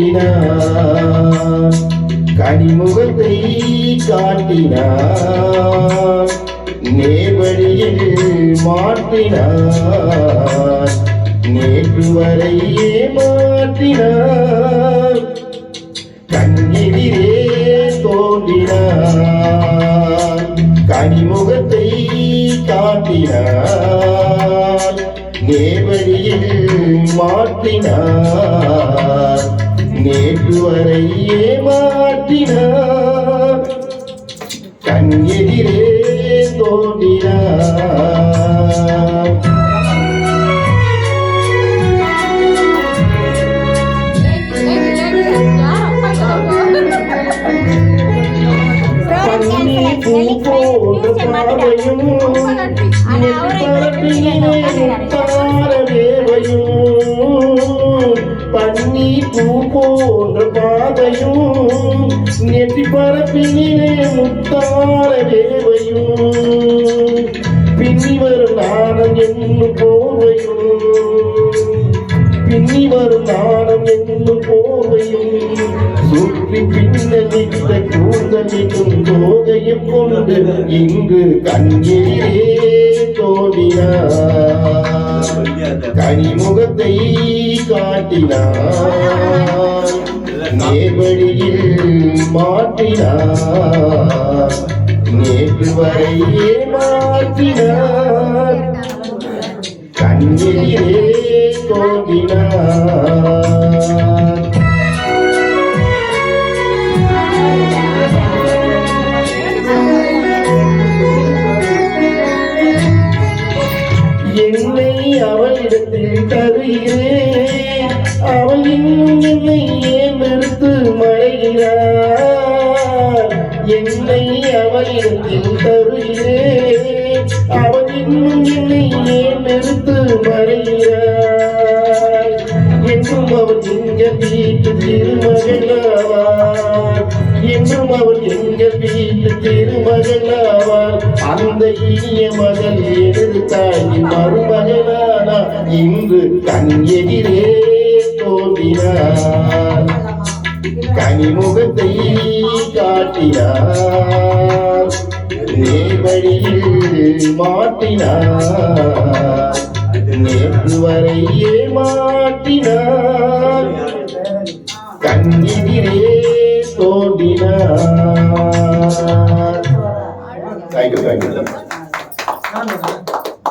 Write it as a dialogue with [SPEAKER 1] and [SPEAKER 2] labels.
[SPEAKER 1] தோன்றினார் கனிமுகத்தை காட்டினார் நேர்வழியில் மாற்றினார் நேற்று வரை ஏமாற்றினார் கண்ணெதிரே தோன்றினார் கனிமுகத்தை காட்டினார் நேர்வழியில் மாற்றினார் நேற்று வரை ஏமாற்றினார் கண்ணெதிரே தோன்றினார் பூ போன்ற பாதையும் பன்னி பூ போன்ற பாதையும் நெற்றி பரப்பினிலே முத்தார வேவையும் பின்னி வரும் நாணம் என்னும் போவையும் பின்னி வரும் நாணம் என்னும் போவையும் சுற்றி பின்னலிட்ட கூந்தலிக்கும் தோகையும் கொண்டு இங்கு கண்ணீரே தோன்றினார் கனிமுகத்தை காட்டினார் நேர்வழியில் மாற்றினார் நேற்று வரை மாற்றினார் கண்ணீரே தோன்றினார் என்னை அவளிடத்தில் தருகிறேன் அவள் இன்னும் என்னை ஏன் வெறுத்து மறைகிறார் என்னை அவளிடத்தில் தருகிறேன் அவள் இன்னும் என்னை ஏன் வெறுத்து மறைகிறார் என்றும் அவள் எங்கள் வீட்டு திருமகளாவார் என்றும் அவள் எங்கள் வீட்டு திருமகளாவார் அந்த இனிய மகள் எதிர்த்தாயின் மருமகனானா இன்று கண்ணெதிரே தோன்றினார் கனிமுகத்தை காட்டினார் நேர்வழியில் மாற்றினார் நேற்று வரை ஏமாற்றினார் கண்ணெதிரே தோன்றினார்.